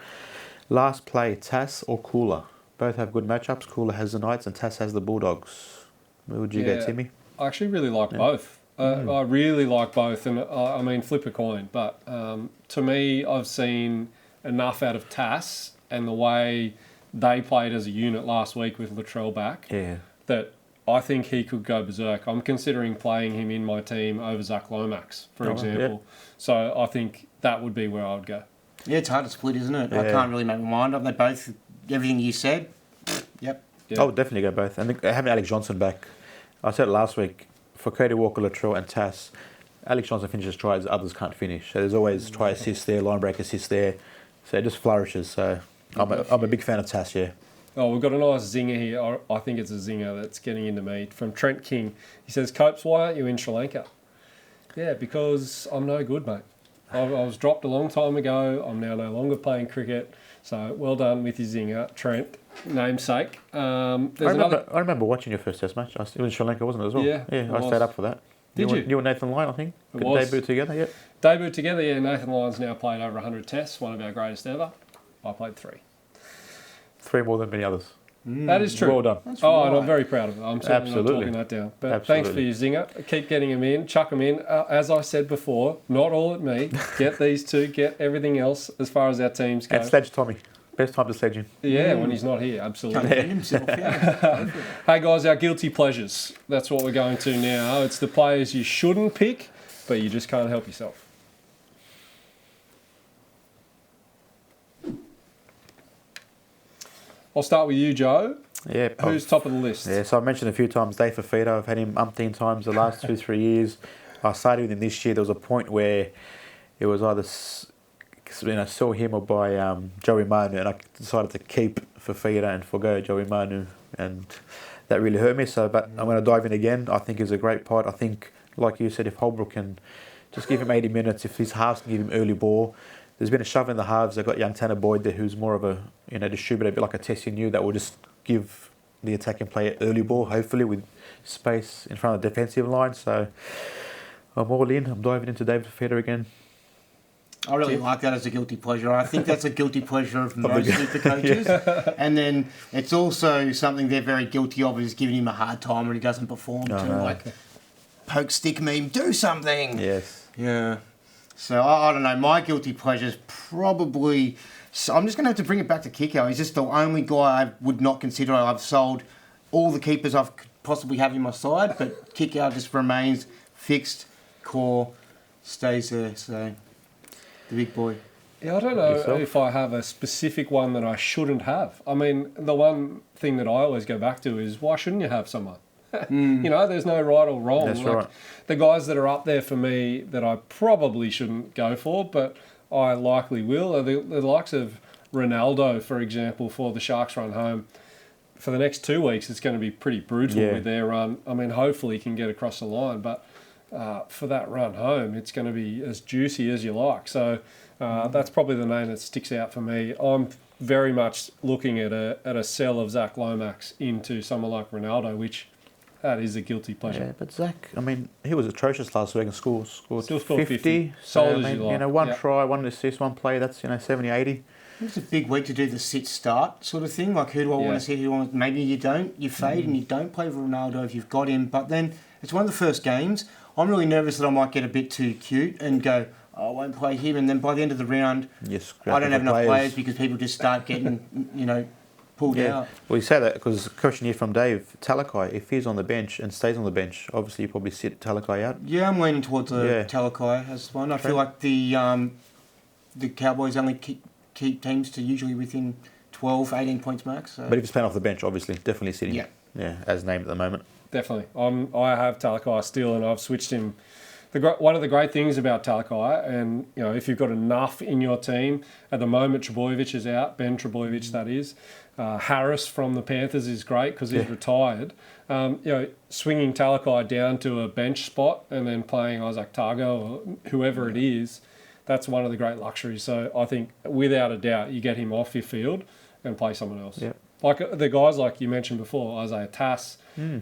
Last play, Tass or Cooler? Both have good matchups. Cooler has the Knights and Tass has the Bulldogs. Where would you go, Timmy? I actually really like both. I really like both, and I mean, flip a coin. But to me, I've seen enough out of Tass and the way they played as a unit last week with Latrell back that I think he could go berserk. I'm considering playing him in my team over Zach Lomax, for example. So I think that would be where I would go. Yeah, it's hard to split, isn't it? I can't really make my mind up. They both, everything you said, yep. I would definitely go both. And having Alex Johnson back, I said it last week, for Cody Walker, Latrell and Tass, Alex Johnson finishes tries others can't finish. So there's always try assists there, line break assists there. So it just flourishes. So I'm a big fan of Tass, Oh, we've got a nice zinger here. I think it's a zinger that's getting into me. From Trent King. He says, Copes, why aren't you in Sri Lanka? Yeah, because I'm no good, mate. I was dropped a long time ago. I'm now no longer playing cricket. So well done with your zinger, Trent. Namesake. I remember watching your first Test match. It was in Sri Lanka, wasn't it, as well? Yeah, I stayed up for that. Did you? You and Nathan Lyon, I think. Good debut together, Debut together, yeah. Nathan Lyon's now played over 100 tests, one of our greatest ever. I played 3. 3 more than many others. That is true. Well done. And I'm very proud of it. I'm certainly not talking that down. But thanks for your zinger. Keep getting them in. Chuck them in. As I said before, not all at me. Get these 2. Get everything else as far as our teams go. And sledge Tommy. Best time to sledge him. Yeah, when he's not here. Absolutely. Can't himself, Hey, guys, our guilty pleasures. That's what we're going to now. It's the players you shouldn't pick, but you just can't help yourself. I'll start with you, Joe. Yeah. Who's top of the list? Yeah, so I mentioned a few times Dave Fafita. I've had him umpteen times the last 2-3 years. I started with him this year. There was a point where it was either sell him or buy Joey Manu, and I decided to keep Fafita and forgo Joey Manu, and that really hurt me. But I'm going to dive in again. I think he's a great pod. I think, like you said, if Holbrook can just give him 80 minutes, if his halves can give him early ball. There's been a shove in the halves. They've got young Tanner Boyd there, who's more of a distributor, a bit like a Tessie New, that will just give the attacking player early ball, hopefully with space in front of the defensive line. So I'm all in. I'm diving into David Fafita again. I really like that as a guilty pleasure. I think that's a guilty pleasure of most super coaches. And then it's also something they're very guilty of, is giving him a hard time when he doesn't perform. Like, poke stick meme, do something. Yes. Yeah. So I don't know. My guilty pleasure is probably. So I'm just going to have to bring it back to Kiko. He's just the only guy I would not consider. I've sold all the keepers I could possibly have in my side, but Kiko just remains fixed, core, stays there. So the big boy. Yeah, I don't know Yourself? if I have a specific one that I shouldn't have. I mean, the one thing that I always go back to is why shouldn't you have someone? You know, there's no right or wrong. That's right. The guys that are up there for me that I probably shouldn't go for, but I likely will, are the likes of Ronaldo, for example, for the Sharks run home. For the next 2 weeks, it's going to be pretty brutal with their run. I mean, hopefully he can get across the line, but for that run home, it's going to be as juicy as you like. So that's probably the name that sticks out for me. I'm very much looking at a sell of Zach Lomax into someone like Ronaldo, which that is a guilty pleasure. Yeah, but Zach, I mean, he was atrocious last week and scored Still scored 50. Sold So, as I you mean, like. one Yep. try, one assist, one play, that's, 70, 80. It's a big week to do the sit-start sort of thing. Like, who do I want to sit? Who do I want? Maybe you don't. You fade and you don't play for Ronaldo if you've got him. But then it's one of the first games. I'm really nervous that I might get a bit too cute and go, oh, I won't play him. And then by the end of the round, I don't have enough players because people just start getting, pulled out. Well, you say that because a question here from Dave, Talakai, if he's on the bench and stays on the bench, obviously you probably sit Talakai out. Yeah, I'm leaning towards Talakai as one. I feel like the Cowboys only keep teams to usually within 12, 18 points max. So. But if he's playing off the bench, obviously, definitely sitting. Yeah. As named at the moment. Definitely. I have Talakai still, and I've switched him. One of the great things about Talakai, and if you've got enough in your team, at the moment Trbojevic is out, Ben Trbojevic that is. Harris from the Panthers is great because he's retired. Swinging Talakai down to a bench spot and then playing Isaac Targo or whoever it is, that's one of the great luxuries. So I think without a doubt you get him off your field and play someone else. Yep. Like the guys like you mentioned before, Isaiah Tass,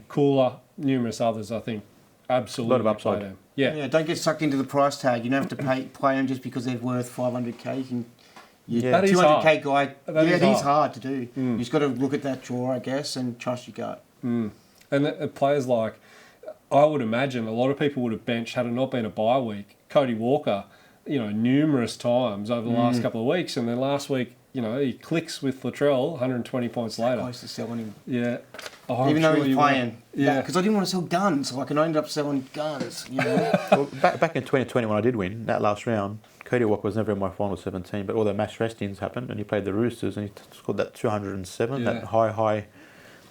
Cooler, numerous others, I think absolutely. A lot of upside. play them. Yeah, don't get sucked into the price tag. You don't have to play them just because they're worth 500k. That is 200k guy. It is hard. hard to do. You just got to look at that draw, I guess, and trust your gut. And players like, I would imagine a lot of people would have benched had it not been a bye week. Cody Walker, numerous times over the last couple of weeks, and then last week, he clicks with Latrell 120 points later. Close to selling him. Yeah. Even though he was playing. Yeah. Because I didn't want to sell guns, so I can end up selling guns. Well, back in 2020 when I did win that last round, Cody Walker was never in my final 17, but all the mass rest-ins happened, and he played the Roosters, and he scored that 207, that high,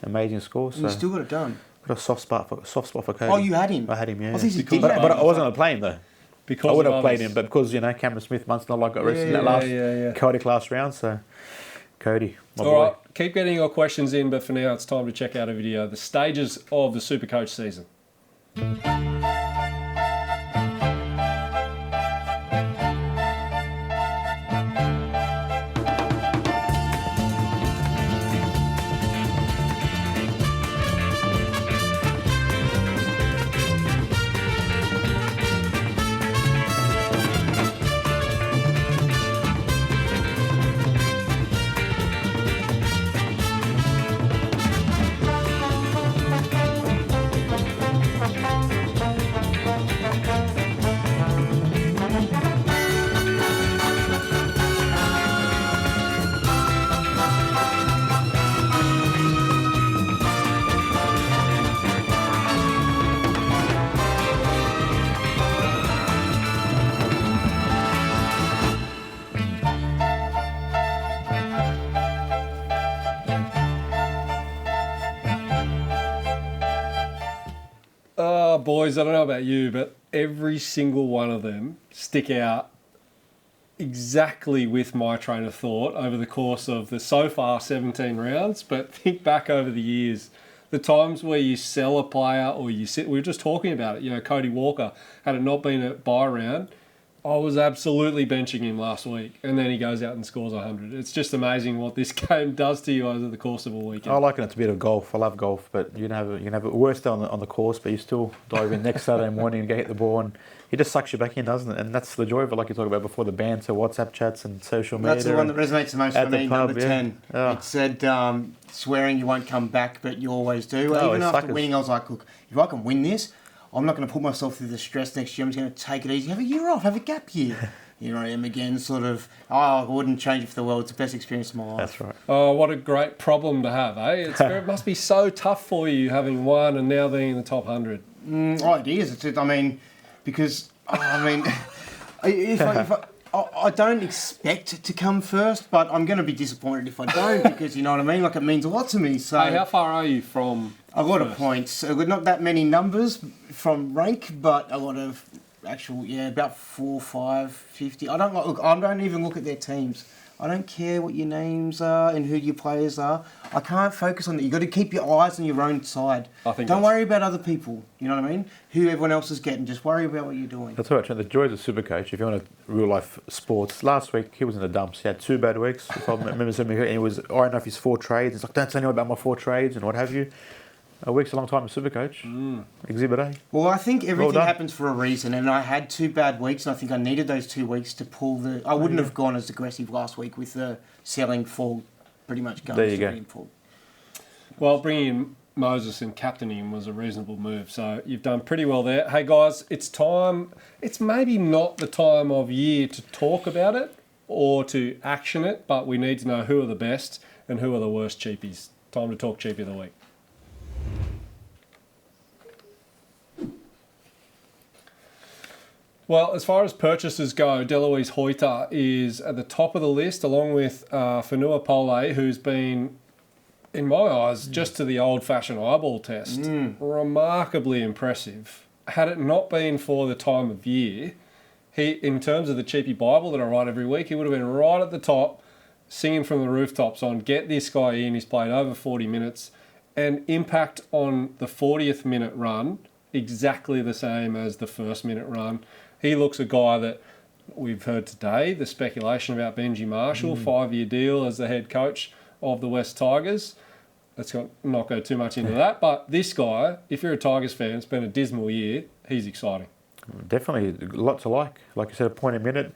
amazing score. So And you still got it done. got a soft spot for Cody. Oh, you had him? I had him, yeah. I think you Because- did. But I wasn't going to play him though. Because I would have of played others. him, but because Cameron Smith, Munster, got rested in that last Cody class round, so Cody, my All boy. right, keep getting your questions in, but for now it's time to check out a video, the stages of the SuperCoach season. Oh, boys, I don't know about you, but every single one of them stick out exactly with my train of thought over the course of the so far 17 rounds. But think back over the years, the times where you sell a player or you sit, we were just talking about it, Cody Walker, had it not been a bye round, I was absolutely benching him last week, and then he goes out and scores 100. It's just amazing what this game does to you over the course of a weekend. I liken it to a bit of golf. I love golf, but you can have a worse day on the course, but you still dive in next Saturday morning and go hit the ball, and it just sucks you back in, doesn't it? And that's the joy of it, like you talked about before, the banter, WhatsApp chats, and social media. That's the one that resonates the most at for the me, pub, number yeah. 10. Oh. It said, swearing you won't come back, but you always do. Oh, Even it's after suckers. winning, I was like, look, if I can win this, I'm not going to put myself through the stress next year. I'm just going to take it easy, have a year off, have a gap year. Here I am again, sort of, I wouldn't change it for the world. It's the best experience of my life. That's right. Oh, what a great problem to have, eh? It must be so tough for you having won and now being in the top 100. It is. Because I don't expect it to come first, but I'm going to be disappointed if I don't, because you know what I mean? Like, it means a lot to me. So Hey, how far are you from a lot of points. Not that many numbers from rank, but a lot of actual, about 4, 5, 50. I don't even look at their teams. I don't care what your names are and who your players are. I can't focus on that. You've got to keep your eyes on your own side. Don't worry about other people. You know what I mean? Who everyone else is getting. Just worry about what you're doing. That's right, Trent. The joys of SuperCoach, if you want real life sports, last week he was in the dumps. He had 2 bad weeks. If I remember something, and he was ironing off his 4 trades. It's like, don't tell anyone about my 4 trades and what have you. A week's a long time in SuperCoach. Exhibit A. Well, I think everything happens for a reason, and I had 2 bad weeks, and I think I needed those 2 weeks to pull the... I wouldn't have gone as aggressive last week with the selling full, pretty much guns. There you go. Full. Well, bringing in Moses and captaining him was a reasonable move, so you've done pretty well there. Hey, guys, it's time... It's maybe not the time of year to talk about it or to action it, but we need to know who are the best and who are the worst cheapies. Time to talk cheapie of the week. Well, as far as purchases go, Deloise Hoita is at the top of the list, along with Fanua Pole, who's been, in my eyes, just to the old-fashioned eyeball test, remarkably impressive. Had it not been for the time of year, he, in terms of the cheapie Bible that I write every week, he would have been right at the top, singing from the rooftops on, get this guy in, he's played over 40 minutes, and impact on the 40th minute run, exactly the same as the first minute run. He looks a guy that we've heard today, the speculation about Benji Marshall, 5-year deal as the head coach of the West Tigers. Let's not go too much into that. But this guy, if you're a Tigers fan, it's been a dismal year. He's exciting. Definitely a lot to like. Like you said, a point a minute.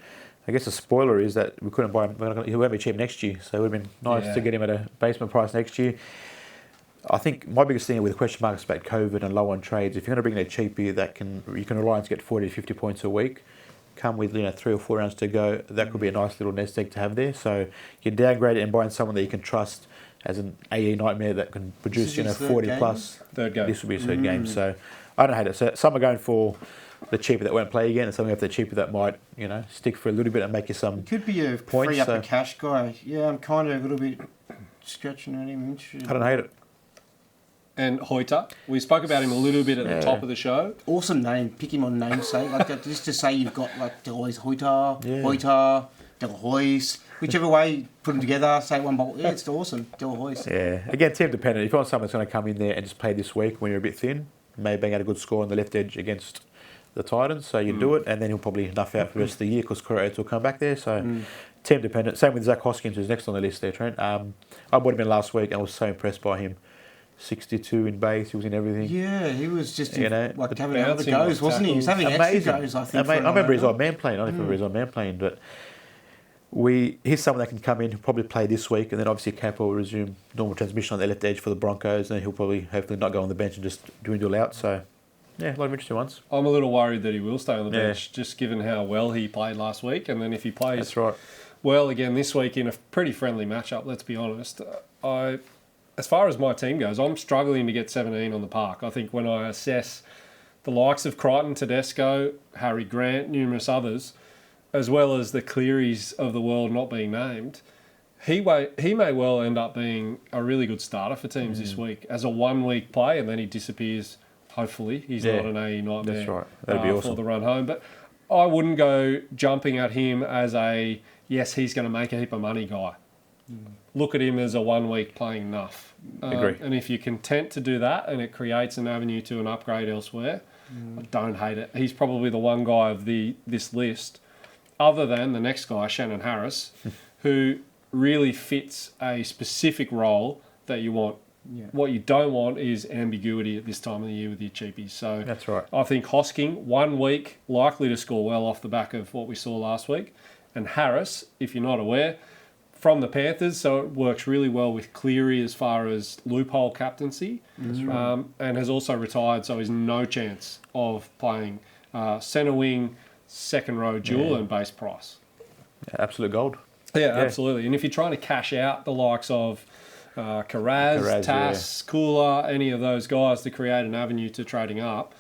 I guess the spoiler is that we couldn't buy him. He won't be cheap next year. So it would have been nice to get him at a basement price next year. I think my biggest thing with the question marks about COVID and low on trades, if you're going to bring in a cheapie that you can rely on to get 40 to 50 points a week, come with 3 or 4 rounds to go, that could be a nice little nest egg to have there. So you downgrade it and buying someone that you can trust as an AE nightmare that can produce 40 plus. Third game. This will be a third game. So I don't hate it. So some are going for the cheapie that won't play again, and some have the cheapie that might stick for a little bit and make you some Could be a points, free up a cash guy. Yeah, I'm kind of a little bit scratching at him. I don't hate it. And Hoita, we spoke about him a little bit at the top of the show. Awesome name. Pick him on namesake. Like that, just to say you've got like Deloise Hoita, Deloise, whichever way, put them together, say one bowl. Yeah, it's awesome. Deloise. Yeah. Again, team dependent. If you want someone that's going to come in there and just play this week when you're a bit thin, maybe bang out a good score on the left edge against the Titans, so you do it, and then he'll probably nuff out for the rest of the year because Correa will come back there. So team dependent. Same with Zach Hoskins, who's next on the list there, Trent. I bought him in last week and I was so impressed by him. 62 in base, he was in everything. Yeah, he was just having other bouncing goes, wasn't he? He was having extra goes, I think. I remember his old man playing. I don't remember his old man playing, but he's someone that can come in, probably play this week, and then obviously Capo will resume normal transmission on the left edge for the Broncos, and he'll probably hopefully not go on the bench and just dwindle out. So yeah, a lot of interesting ones. I'm a little worried that he will stay on the bench, just given how well he played last week, and then if he plays well again this week in a pretty friendly matchup, let's be honest, as far as my team goes, I'm struggling to get 17 on the park. I think when I assess the likes of Crichton, Tedesco, Harry Grant, numerous others, as well as the Clearys of the world not being named, he may well end up being a really good starter for teams this week as a 1-week play, and then he disappears. Hopefully, he's not an AE nightmare. That's right. That'd be awesome for the run home. But I wouldn't go jumping at him as a he's going to make a heap of money guy. Look at him as a 1-week playing enough. Agree. And if you're content to do that and it creates an avenue to an upgrade elsewhere, I don't hate it. He's probably the one guy of this list, other than the next guy, Shannon Harris, who really fits a specific role that you want. Yeah. What you don't want is ambiguity at this time of the year with your cheapies. So that's right. I think Hosking, 1 week, likely to score well off the back of what we saw last week. And Harris, if you're not aware, from the Panthers, so it works really well with Cleary as far as loophole captaincy. And has also retired, so he's no chance of playing centre wing, second row dual and base price. Absolute gold. Yeah, absolutely. And if you're trying to cash out the likes of Carraz, Tass, Cooler, any of those guys to create an avenue to trading up,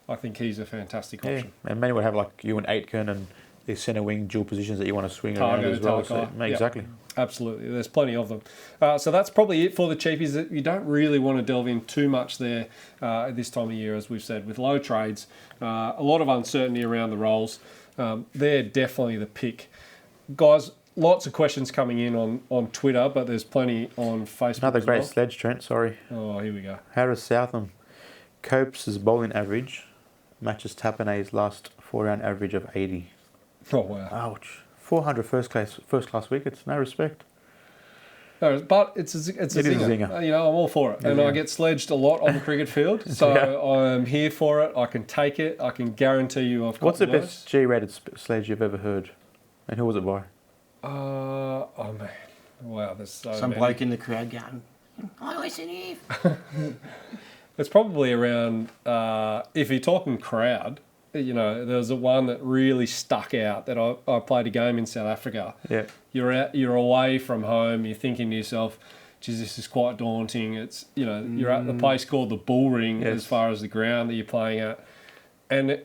I think he's a fantastic option. And many would have like you and Aitken and the centre wing dual positions that you want to swing around as well. So, exactly. Absolutely. There's plenty of them. So that's probably it for the cheapies. You don't really want to delve in too much there at this time of year, as we've said, with low trades, a lot of uncertainty around the roles. They're definitely the pick. Guys, lots of questions coming in on Twitter, but there's plenty on Facebook. Another as great well. sledge, Trent. Sorry. Oh, here we go. Harris Southam. Copes' bowling average matches Tapanay's last 4-round average of 80. Oh, wow. Ouch. 400 first class wickets. No respect. No, but it's a zinger. You know, I'm all for it. And I get sledged a lot on the cricket field, so I'm here for it. I can take it. I can guarantee you I've got What's the best G-rated sledge you've ever heard? And who was it by? Oh, man. Wow, there's Some many. bloke in the crowd going, I listen here. It's probably around, if you're talking crowd, you know, there was one that really stuck out that I played a game in South Africa. Yeah. You're away from home, you're thinking to yourself, geez, this is quite daunting. It's, you know, you're at the place called the Bull Ring as far as the ground that you're playing at. And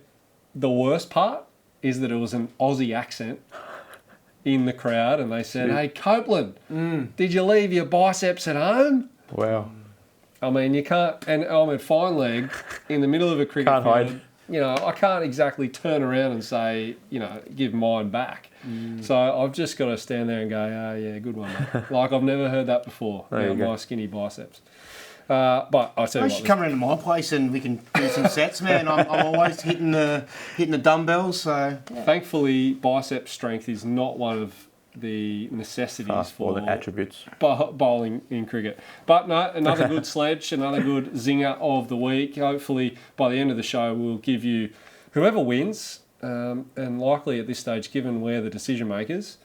the worst part is that it was an Aussie accent in the crowd, and they said, hey, Copeland, did you leave your biceps at home? Wow. I mean, you can't, and I'm at fine leg in the middle of a cricket Can't field. hide. You know, I can't exactly turn around and say, you know, give mine back. So I've just got to stand there and go, oh, yeah, good one, mate. Like I've never heard that before, my skinny biceps. But I tell you You should come around to my place and we can do some sets, man. I'm always hitting the dumbbells, so... Thankfully, bicep strength is not one of the necessities for the attributes. Bowling in cricket. But no, another good sledge, another good zinger of the week. Hopefully, by the end of the show, we'll give you whoever wins, and likely at this stage, given we're the decision makers,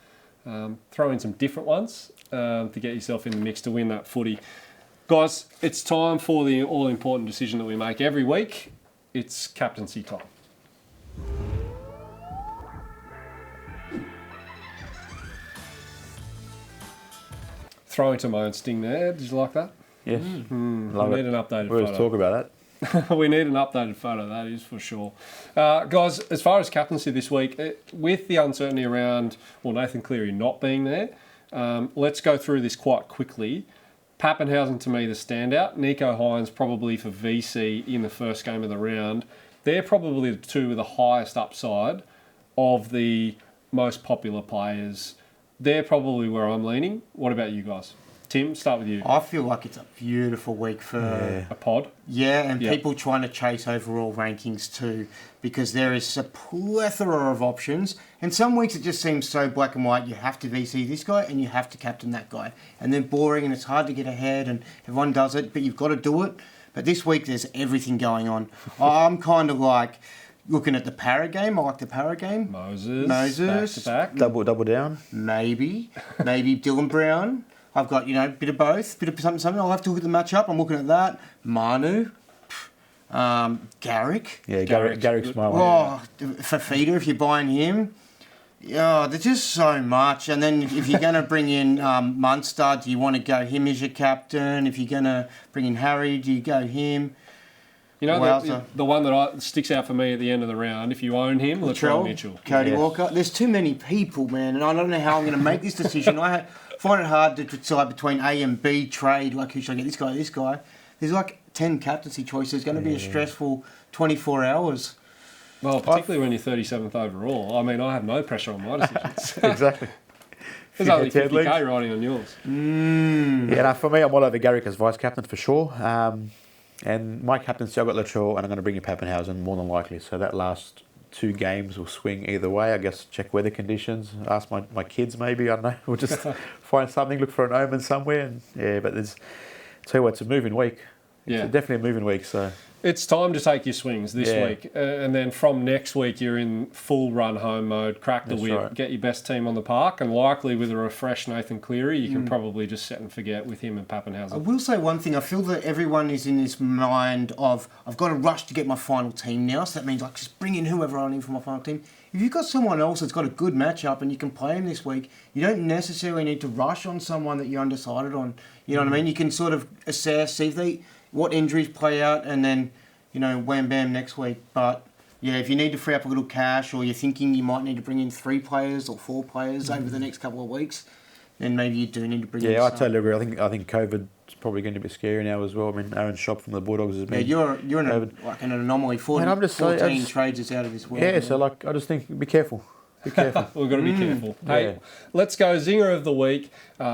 throw in some different ones to get yourself in the mix to win that footy. Guys, it's time for the all-important decision that we make every week. It's captaincy time. Throwing to my own sting there. Did you like that? Yes. Love we need an updated We'll photo. talk about that. We need an updated photo, that is for sure. Guys, as far as captaincy this week, with the uncertainty around, Nathan Cleary not being there, let's go through this quite quickly. Pappenhausen, to me, the standout. Nico Hines, probably for VC in the first game of the round. They're probably the two with the highest upside of the most popular players. They're probably where I'm leaning. What about you guys? Tim, start with you. I feel like it's a beautiful week for... A pod? Yeah, and people trying to chase overall rankings too, because there is a plethora of options. And some weeks it just seems so black and white. You have to VC this guy and you have to captain that guy. And then boring and it's hard to get ahead and everyone does it, but you've got to do it. But this week there's everything going on. I'm kind of like... looking at the para game, I like the para game. Moses. Back to back. Double down. Maybe Dylan Brown. I've got, a bit of both, bit of something. I'll have to look at the matchup. I'm looking at that. Manu. Garrick. Yeah, Garrick's my one. Oh, Fafita, if you're buying him. Yeah, there's just so much. And then if you're going to bring in Munster, do you want to go him as your captain? If you're going to bring in Harry, do you go him? You know, the one that sticks out for me at the end of the round, if you own him, Latrell Mitchell. Cody Walker. There's too many people, man, and I don't know how I'm going to make this decision. I find it hard to decide between A and B trade. Like, who should I get? This guy. There's like 10 captaincy choices. It's going to be a stressful 24 hours. Well, particularly when you're 37th overall. I mean, I have no pressure on my decisions. Exactly. There's only 50k riding on yours. Yeah, no, for me, I'm all over Garrick as vice captain for sure. And my captaincy, I've got Latrell, and I'm going to bring in Pappenhausen more than likely. So that last 2 games will swing either way. I guess check weather conditions, ask my kids maybe, I don't know. We'll just find something, look for an omen somewhere. And but tell you what, it's a moving week. It's definitely a moving week. So It's time to take your swings this Yeah. week. And then from next week, you're in full run home mode, crack the That's whip, right. get your best team on the park, and likely with a refreshed Nathan Cleary, you can probably just set and forget with him and I Pappenhausen. will say one thing. I feel that everyone is in this mind of, I've got to rush to get my final team now, so that means I just bring in whoever I need for my final team. If you've got someone else that's got a good matchup and you can play him this week, you don't necessarily need to rush on someone that you're undecided on. You know what I mean? You can sort of assess, see what injuries play out, and then, wham bam next week. But yeah, if you need to free up a little cash, or you're thinking you might need to bring in 3 players or 4 players over the next couple of weeks, then maybe you do need to bring in Yeah, I some. totally agree. I think COVID's probably going to be scary now as well. I mean, Aaron Shop from the Bulldogs has Yeah, been. you're in COVID. an anomaly. 14 I'm just so- I just- trades is out of this world. Yeah, so I just think be careful. Be careful. We've got to be careful. Hey, Yeah. let's go Zinger of the Week.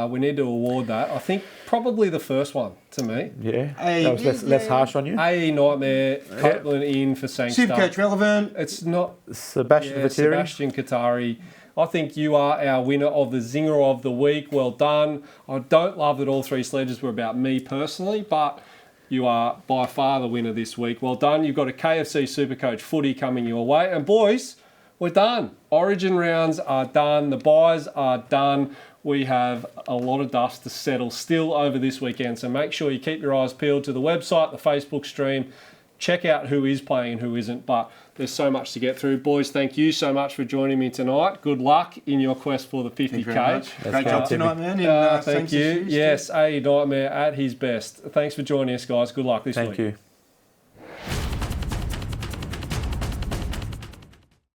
We need to award that. I think probably the first one to me. Yeah, Hey, that was less harsh on you. A Nightmare, Copeland in for Sangster. Supercoach relevant. It's not Sebastian Vettori. Sebastian Qatari. I think you are our winner of the Zinger of the Week. Well done. I don't love that all 3 sledges were about me personally, but you are by far the winner this week. Well done. You've got a KFC SuperCoach footy coming your way. And boys, we're done. Origin rounds are done. The buys are done. We have a lot of dust to settle still over this weekend. So make sure you keep your eyes peeled to the website, the Facebook stream. Check out who is playing and who isn't. But there's so much to get through. Boys, thank you so much for joining me tonight. Good luck in your quest for the 50K. Thank you very much. Great go, job Timmy. tonight, man. Thank you. Yes, A Nightmare at his best. Thanks for joining us, guys. Good luck this week. Thank you.